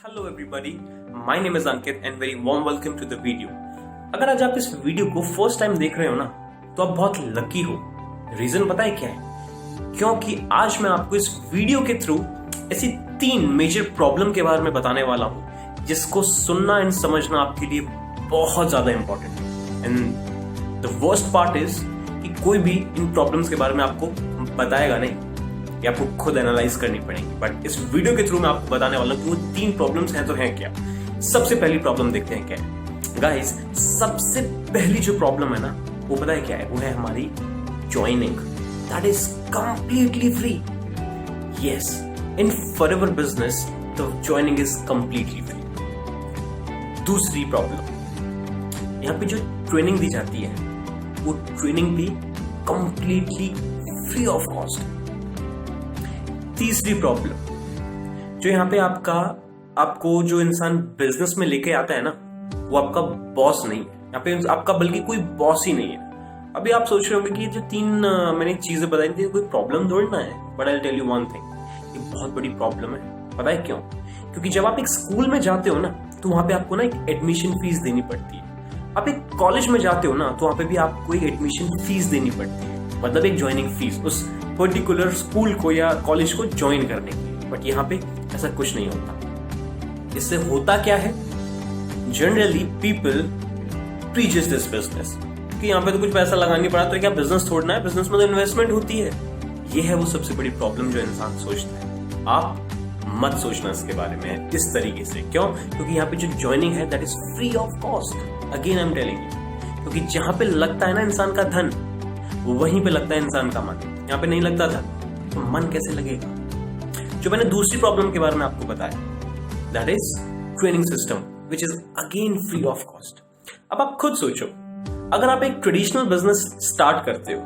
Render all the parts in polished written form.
Hello everybody, my name is Ankit and very warm welcome to the video. अगर आज आप इस वीडियो को फर्स्ट टाइम देख रहे हो ना, तो आप बहुत लकी हो। रीजन पता है क्या है? क्योंकि आज मैं आपको इस वीडियो के थ्रू ऐसी 3 मेजर प्रॉब्लम के बारे में बताने वाला हूं जिसको सुनना एंड समझना आपके लिए बहुत ज्यादा इंपॉर्टेंट है। And the worst part is कि कोई भी इन प्रॉब्लम्स के बारे में आपको बताएगा नहीं, या आपको खुद एनालाइज करनी पड़ेगी। बट इस वीडियो के थ्रू मैं आपको बताने वाला हूं कि वो 3 प्रॉब्लम्स हैं तो हैं क्या। सबसे पहली प्रॉब्लम देखते हैं क्या है। गाइस, सबसे पहली जो प्रॉब्लम है ना, वो पता है क्या है? वो है हमारी joining. That is completely free. Yes, in forever business the joining is completely free. दूसरी प्रॉब्लम, यहाँ पे जो ट्रेनिंग दी जाती है वो ट्रेनिंग भी कंप्लीटली फ्री ऑफ कॉस्ट। तीसरी प्रॉब्लम, जो यहाँ पे आपको जो इंसान बिजनेस में लेके आता है ना, वो आपका बॉस नहीं है। यहाँ पे आपका बल्कि कोई बॉस ही नहीं है। अभी आप सोच रहे होंगे कि ये जो 3 मैंने चीजें बताई थी कोई प्रॉब्लम थोड़ी ना है। But I will tell you one thing, ये बहुत बड़ी प्रॉब्लम है। पता है क्यों? क्योंकि जब आप एक स्कूल में जाते हो ना, तो वहां पे आपको ना एक एडमिशन फीस देनी पड़ती है। आप एक कॉलेज में जाते हो ना, तो वहां पे भी आपको एक एडमिशन फीस देनी पड़ती है, मतलब एक ज्वाइनिंग फीस उस पर्टिकुलर स्कूल को या कॉलेज को ज्वाइन करने के लिए। बट यहाँ पे ऐसा कुछ नहीं होता। इससे होता क्या है? Generally people preaches this business कि यहाँ पे तो कुछ पैसा लगानी पड़ा, तो क्या बिजनेस छोड़ना है? बिजनेस में तो इन्वेस्टमेंट होती है। ये है वो सबसे बड़ी प्रॉब्लम जो इंसान सोचता है। आप मत सोचना इसके बारे में इस तरीके से। क्यों? क्योंकि यहाँ पे जो ज्वाइनिंग है that is free of cost. Again I am telling you, क्योंकि जहां पे लगता है ना इंसान का धन, वहीं पे लगता है इंसान का मन। यहाँ पे नहीं लगता था तो मन कैसे लगेगा? जो मैंने दूसरी प्रॉब्लम के बारे में आपको बताया, that is training system which is again free of cost. अब आप खुद सोचो, अगर आप एक ट्रेडिशनल बिजनेस स्टार्ट करते हो,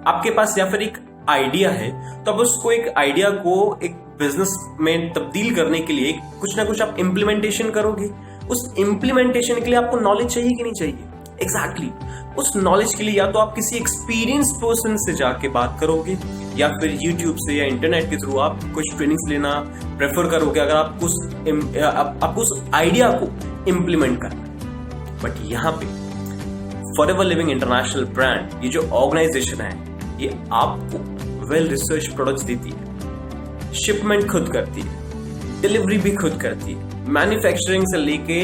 आपके पास या फिर एक आइडिया है, तो आप उसको एक आइडिया को एक बिजनेस में तब्दील करने के लिए कुछ ना कुछ आप इम्प्लीमेंटेशन करोगे। उस इम्प्लीमेंटेशन के लिए आपको नॉलेज चाहिए कि नहीं चाहिए? एग्जैक्टली उस नॉलेज के लिए या तो आप किसी एक्सपीरियंस पर्सन से जाके बात करोगे, या फिर यूट्यूब से या इंटरनेट के थ्रू आप कुछ ट्रेनिंग्स लेना प्रेफर करोगे अगर आपको उस आइडिया को इम्प्लीमेंट करना है। बट यहाँ पे फॉरएवर लिविंग इंटरनेशनल ब्रांड, ये जो ऑर्गेनाइजेशन है, ये आपको वेल रिसर्च प्रोडक्ट्स देती है, शिपमेंट खुद करती है, डिलीवरी भी खुद करती है, मैन्युफैक्चरिंग से लेके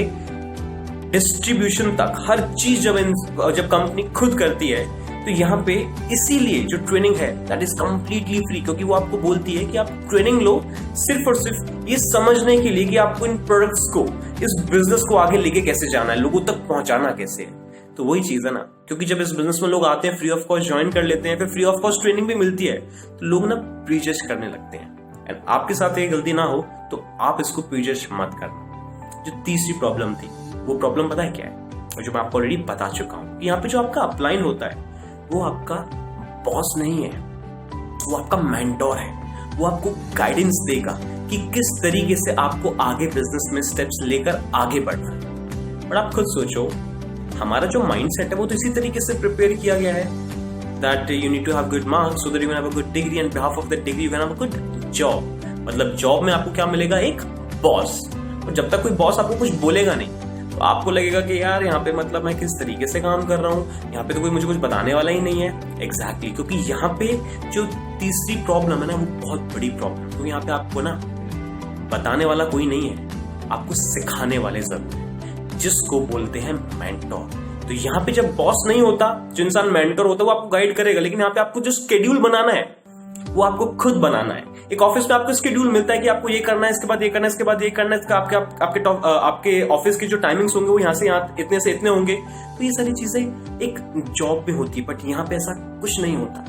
डिस्ट्रीब्यूशन तक हर चीज जब कंपनी खुद करती है, तो यहाँ पे इसीलिए जो ट्रेनिंग है दैट इज कंप्लीटली फ्री। क्योंकि वो आपको बोलती है कि आप ट्रेनिंग लो सिर्फ और सिर्फ ये समझने के लिए कि आपको इन प्रोडक्ट्स को, इस बिजनेस को आगे लेके कैसे जाना है, लोगों तक पहुंचाना कैसे है। तो वही चीज है ना, क्योंकि जब इस बिजनेस में लोग आते हैं, फ्री ऑफ कॉस्ट ज्वाइन कर लेते हैं, फिर फ्री ऑफ कॉस्ट ट्रेनिंग भी मिलती है, तो लोग ना प्रीजज करने लगते हैं। एंड आपके साथ ये गलती ना हो तो आप इसको प्रीजज मत करना। जो तीसरी प्रॉब्लम थी, वो प्रॉब्लम पता है क्या है? और जो मैं आपको ऑलरेडी बता चुका हूं, यहाँ पे जो आपका अपलाइन होता है वो आपका बॉस नहीं है, वो आपका मेंटोर है। वो आपको गाइडेंस देगा कि किस तरीके से आपको आगे बिजनेस में स्टेप्स लेकर आगे बढ़ना है। पर आप खुद सोचो, हमारा जो माइंडसेट है वो तो इसी तरीके से प्रिपेयर किया गया है that you need to have good marks so that you can have a good degree and behalf of that degree you can have a good job. मतलब जॉब में आपको क्या मिलेगा? एक बॉस। और जब तक कोई बॉस आपको कुछ बोलेगा नहीं, तो आपको लगेगा कि यार यहाँ पे मतलब मैं किस तरीके से काम कर रहा हूँ, यहाँ पे तो कोई मुझे कुछ बताने वाला ही नहीं है। एग्जैक्टली, क्योंकि यहाँ पे जो तीसरी प्रॉब्लम है ना, वो बहुत बड़ी प्रॉब्लम है। क्योंकि यहाँ पे आपको ना बताने वाला कोई नहीं है, आपको सिखाने वाले जरूर है, जिसको बोलते हैं मेंटोर। तो यहाँ पे जब बॉस नहीं होता, जो इंसान मेंटोर होता है वो आपको गाइड करेगा, लेकिन यहाँ पे आपको जो शेड्यूल बनाना है वो आपको खुद बनाना है। एक ऑफिस में आपको शेड्यूल मिलता है कि आपको ये करना है, इसके बाद ये करना है, इसके बाद ये करना है, आपके ऑफिस की जो टाइमिंग्स होंगे वो यहाँ से यहाँ इतने से इतने होंगे। तो ये सारी चीजें एक जॉब में होती है, बट यहाँ पे ऐसा कुछ नहीं होता।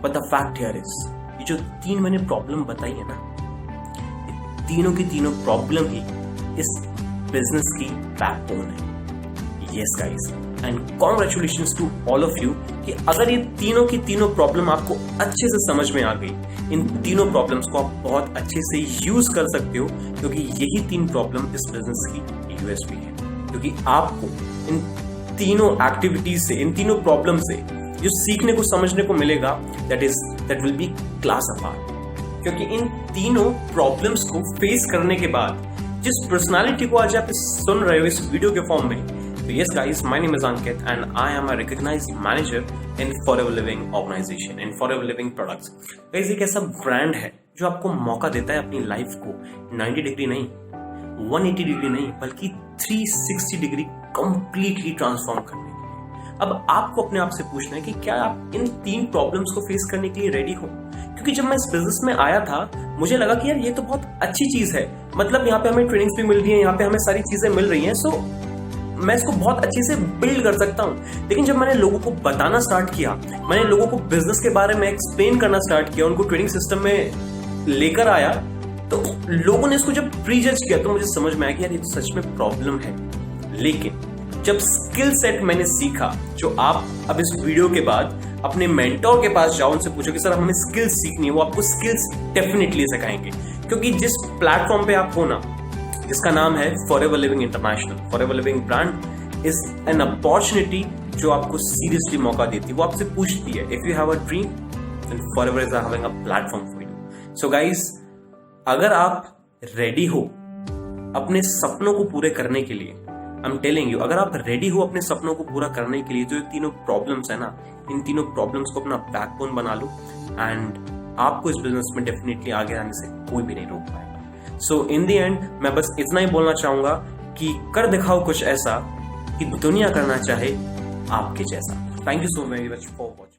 But the fact here is, ये जो 3 मैंने प्रॉब्लम बताई है ना, ये तीनों की तीनों प्रॉब्लम ही इस बिजनेस की बैकबोन है। Yes guys, and congratulations to all of you कि अगर ये तीनों की तीनों प्रॉब्लम आपको अच्छे से समझ में आ गई, इन तीनों प्रॉब्लम्स को आप बहुत अच्छे से यूज कर सकते हो, क्योंकि यही 3 प्रॉब्लम इस बिजनेस की यूएसपी है। क्योंकि आपको इन तीनों एक्टिविटीज से, इन तीनों प्रॉब्लम से जो सीखने को समझने को मिलेगा, that will be class apart. क्योंकि इन तीनों प्रॉब्लम्स को फेस करने के बाद जिस पर्सनालिटी को आज आप सुन रहे हो इस वीडियो के फॉर्म में, तो yes guys, my name is Ankit and I am a recognised manager in Forever Living organisation, in Forever Living products. Guys, एक ऐसा ब्रांड है जो आपको मौका देता है अपनी लाइफ को 90 डिग्री नहीं, 180 डिग्री नहीं, बल्कि 360 डिग्री कंप्लीटली ट्रांसफॉर्म करने के लिए। अब आपको अपने आप से पूछना है कि क्या आप इन 3 प्रॉब्लम्स को फेस करने के लिए रेडी हो? क्योंकि जब मैं इस बिजनेस में आया था, मुझे लगा कि यार ये तो बहुत अच्छी चीज है, मतलब यहाँ पे हमें ट्रेनिंग्स भी मिल रही है, यहाँ पे हमें सारी चीजें मिल रही हैं, सो मैं इसको बहुत अच्छे से बिल्ड कर सकता हूँ। लेकिन जब मैंने लोगों को बताना स्टार्ट किया, मैंने लोगों को बिजनेस के बारे में एक्सप्लेन करना स्टार्ट किया, उनको ट्रेनिंग सिस्टम में लेकर आया, तो लोगों ने इसको जब प्रीजज किया तो मुझे समझ में आया कि यार ये तो सच में प्रॉब्लम है। लेकिन जब स्किल सेट मैंने सीखा, जो आप अब इस वीडियो के बाद अपने मेंटोर के पास जाओ, उनसे पूछो कि सर हमें स्किल्स सीखनी है, वो आपको स्किल्स डेफिनेटली सिखाएंगे। क्योंकि जिस प्लेटफॉर्म पे आप हो ना, जिसका नाम है forever living international, forever living brand is an opportunity जो आपको सीरियसली मौका देती है। वो आपसे पूछती है, if you have a dream then Forever is having a platform for you. So guys, अगर आप रेडी हो अपने सपनों को पूरे करने के लिए, आई एम टेलिंग यू, अगर आप रेडी हो अपने सपनों को पूरा करने के लिए, जो तीनों प्रॉब्लम्स है ना, इन तीनों प्रॉब्लम्स को अपना बैकबोन बना लो एंड आपको इस बिजनेस में डेफिनेटली आगे आने से कोई भी नहीं रोक पाएगा। सो इन द एंड मैं बस इतना ही बोलना चाहूंगा कि कर दिखाओ कुछ ऐसा कि दुनिया करना चाहे आपके जैसा। Thank you so very much for watching.